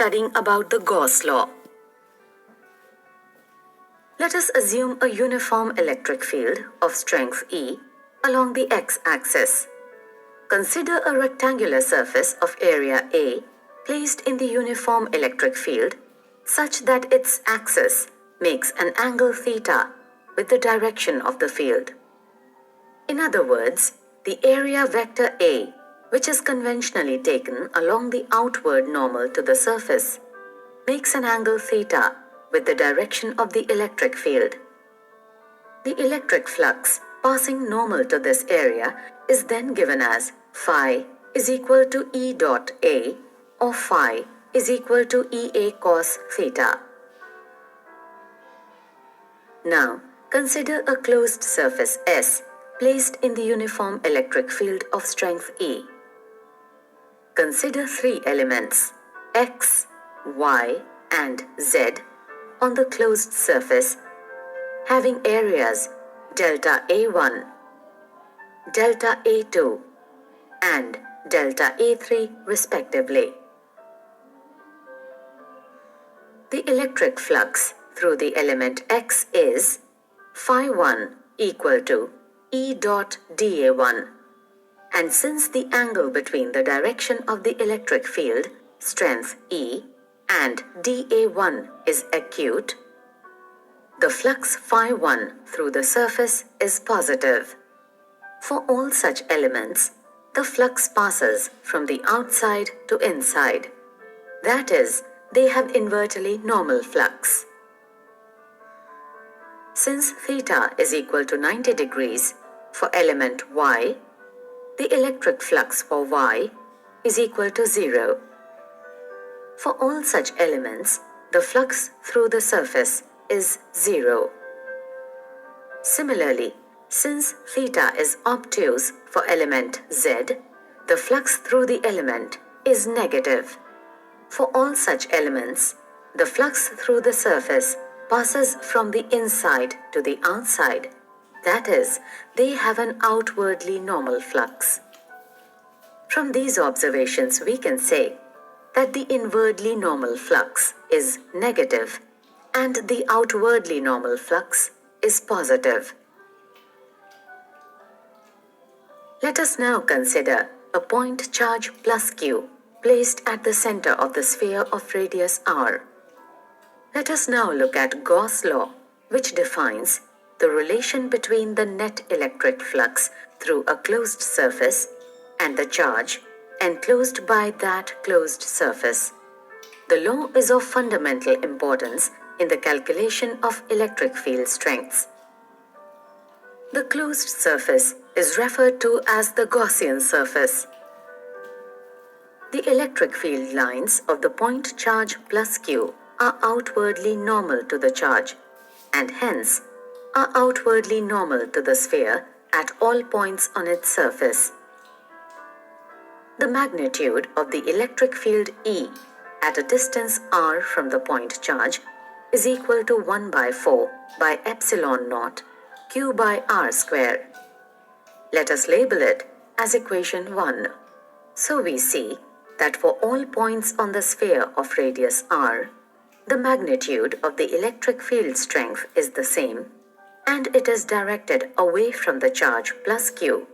studying about the Gauss law. Let us assume a uniform electric field of strength E along the x-axis. Consider a rectangular surface of area A placed in the uniform electric field such that its axis makes an angle theta with the direction of the field. In other words, the area vector A, which is conventionally taken along the outward normal to the surface, makes an angle theta with the direction of the electric field. The electric flux passing normal to this area is then given as phi is equal to E dot A or phi is equal to EA cos theta. Now, consider a closed surface S placed in the uniform electric field of strength E. Consider three elements, X, Y, and Z, on the closed surface, having areas delta A1, delta A2, and delta A3 respectively. The electric flux through the element X is phi1 equal to E dot dA1, and since the angle between the direction of the electric field, strength E, and dA1 is acute, the flux phi1 through the surface is positive. For all such elements, the flux passes from the outside to inside. That is, they have invertly normal flux. Since theta is equal to 90 degrees for element Y, the electric flux for Y is equal to 0. For all such elements, the flux through the surface is 0. Similarly, since theta is obtuse for element Z, the flux through the element is negative. For all such elements, the flux through the surface passes from the inside to the outside. That is, they have an outwardly normal flux. From these observations, we can say that the inwardly normal flux is negative and the outwardly normal flux is positive. Let us now consider a point charge plus Q placed at the center of the sphere of radius r. Let us now look at Gauss' law, which defines the relation between the net electric flux through a closed surface and the charge enclosed by that closed surface. The law is of fundamental importance in the calculation of electric field strengths. The closed surface is referred to as the Gaussian surface. The electric field lines of the point charge plus Q are outwardly normal to the charge, and hence are outwardly normal to the sphere at all points on its surface. The magnitude of the electric field E at a distance r from the point charge is equal to 1 by 4 by epsilon naught Q by r square. Let us label it as equation 1. So we see that for all points on the sphere of radius r, the magnitude of the electric field strength is the same, and it is directed away from the charge plus Q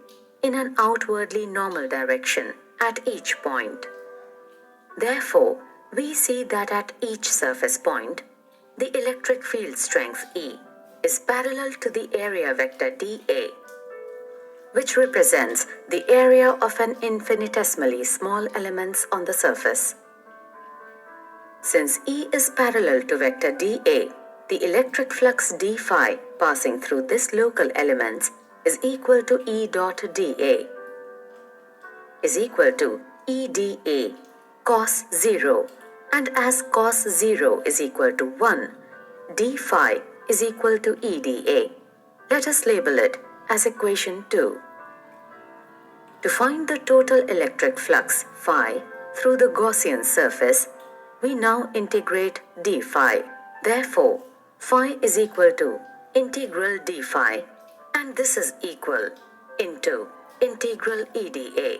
in an outwardly normal direction at each point. Therefore, we see that at each surface point, the electric field strength E is parallel to the area vector dA, which represents the area of an infinitesimally small elements on the surface. Since E is parallel to vector dA, the electric flux d phi passing through this local elements is equal to E dot dA is equal to EdA cos 0, and as cos 0 is equal to 1, d phi is equal to EdA. Let us label it as equation 2. To find the total electric flux phi through the Gaussian surface, we now integrate d phi. Therefore, phi is equal to integral d phi, and this is equal into integral EdA.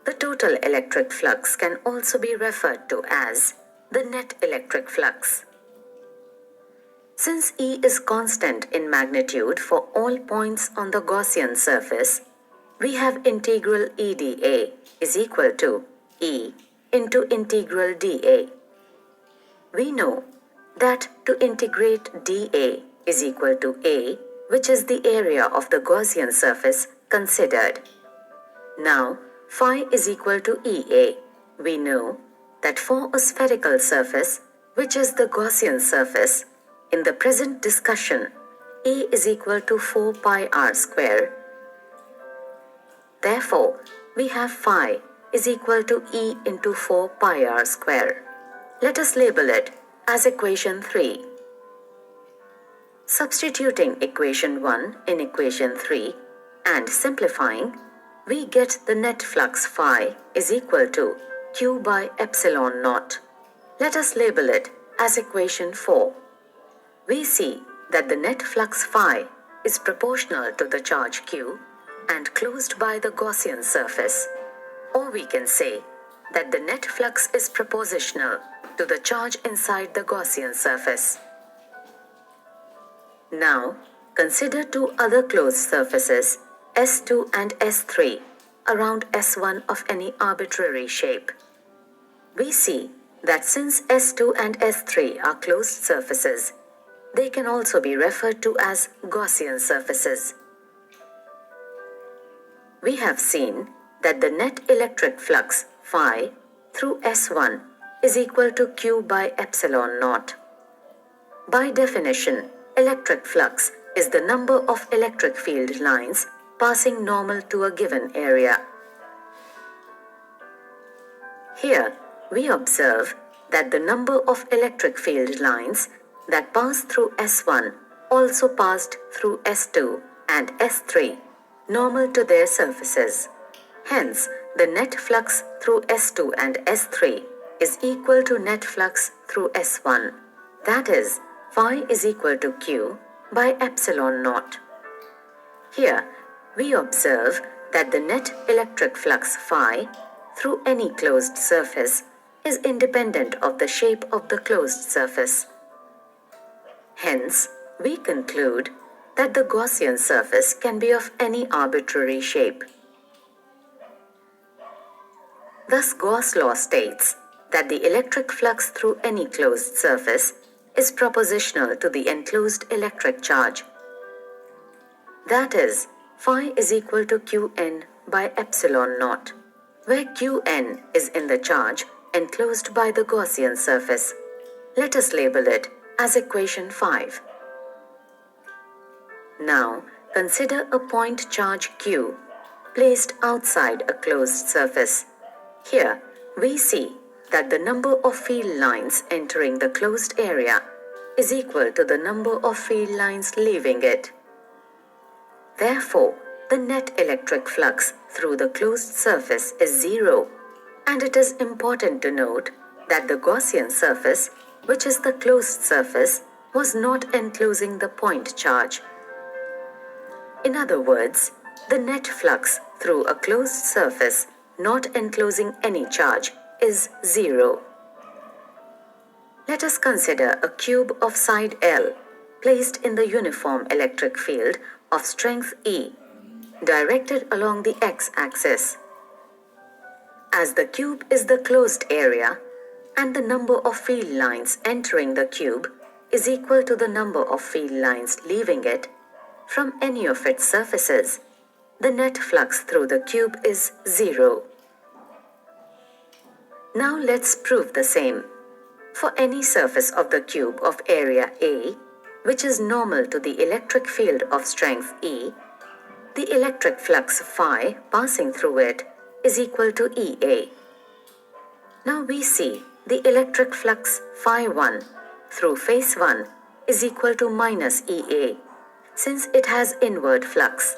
The total electric flux can also be referred to as the net electric flux. Since E is constant in magnitude for all points on the Gaussian surface, we have integral EdA is equal to E into integral dA. We know that to integrate dA is equal to A, which is the area of the Gaussian surface considered. Now, phi is equal to EA. We know that for a spherical surface, which is the Gaussian surface, in the present discussion, A is equal to 4 pi r square. Therefore, we have phi is equal to E into 4 pi r square. Let us label it as equation 3. Substituting equation 1 in equation 3 and simplifying, we get the net flux phi is equal to Q by epsilon naught. Let us label it as equation 4. We see that the net flux phi is proportional to the charge Q and closed by the Gaussian surface. Or we can say that the net flux is proportional to the charge inside the Gaussian surface. Now, consider two other closed surfaces, S2 and S3, around S1 of any arbitrary shape. We see that since S2 and S3 are closed surfaces, they can also be referred to as Gaussian surfaces. We have seen that the net electric flux phi through S1 is equal to Q by epsilon naught. By definition, electric flux is the number of electric field lines passing normal to a given area. Here, we observe that the number of electric field lines that pass through S1 also passed through S2 and S3, normal to their surfaces. Hence, the net flux through S2 and S3 is equal to net flux through S1. That is, phi is equal to Q by epsilon naught. Here, we observe that the net electric flux phi through any closed surface is independent of the shape of the closed surface. Hence, we conclude that the Gaussian surface can be of any arbitrary shape. Thus, Gauss' law states that the electric flux through any closed surface is proportional to the enclosed electric charge. That is, phi is equal to Qn by epsilon naught, where Qn is in the charge enclosed by the Gaussian surface. Let us label it as equation 5. Now, consider a point charge Q placed outside a closed surface. Here, we see that the number of field lines entering the closed area is equal to the number of field lines leaving it. Therefore, the net electric flux through the closed surface is 0, and it is important to note that the Gaussian surface, which is the closed surface, was not enclosing the point charge. In other words, the net flux through a closed surface not enclosing any charge is 0. Let us consider a cube of side L placed in the uniform electric field of strength E, directed along the x-axis. As the cube is the closed area, and the number of field lines entering the cube is equal to the number of field lines leaving it, from any of its surfaces, the net flux through the cube is 0. Now let's prove the same. For any surface of the cube of area A, which is normal to the electric field of strength E, the electric flux phi passing through it is equal to EA. Now we see the electric flux phi 1 through face 1 is equal to minus EA, since it has inward flux.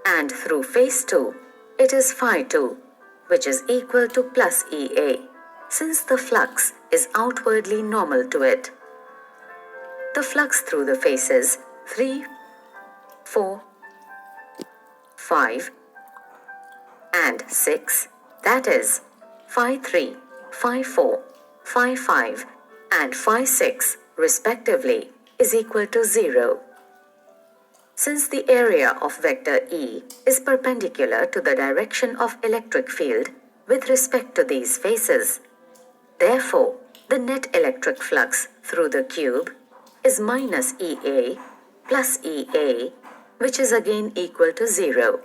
And through face 2, it is phi 2, which is equal to plus EA, since the flux is outwardly normal to it. The flux through the faces 3, 4, 5, and 6, that is phi 3, phi 4, phi 5 and phi 6 respectively is equal to 0. Since the area of vector E is perpendicular to the direction of electric field with respect to these faces, therefore, the net electric flux through the cube is minus EA plus EA, which is again equal to 0.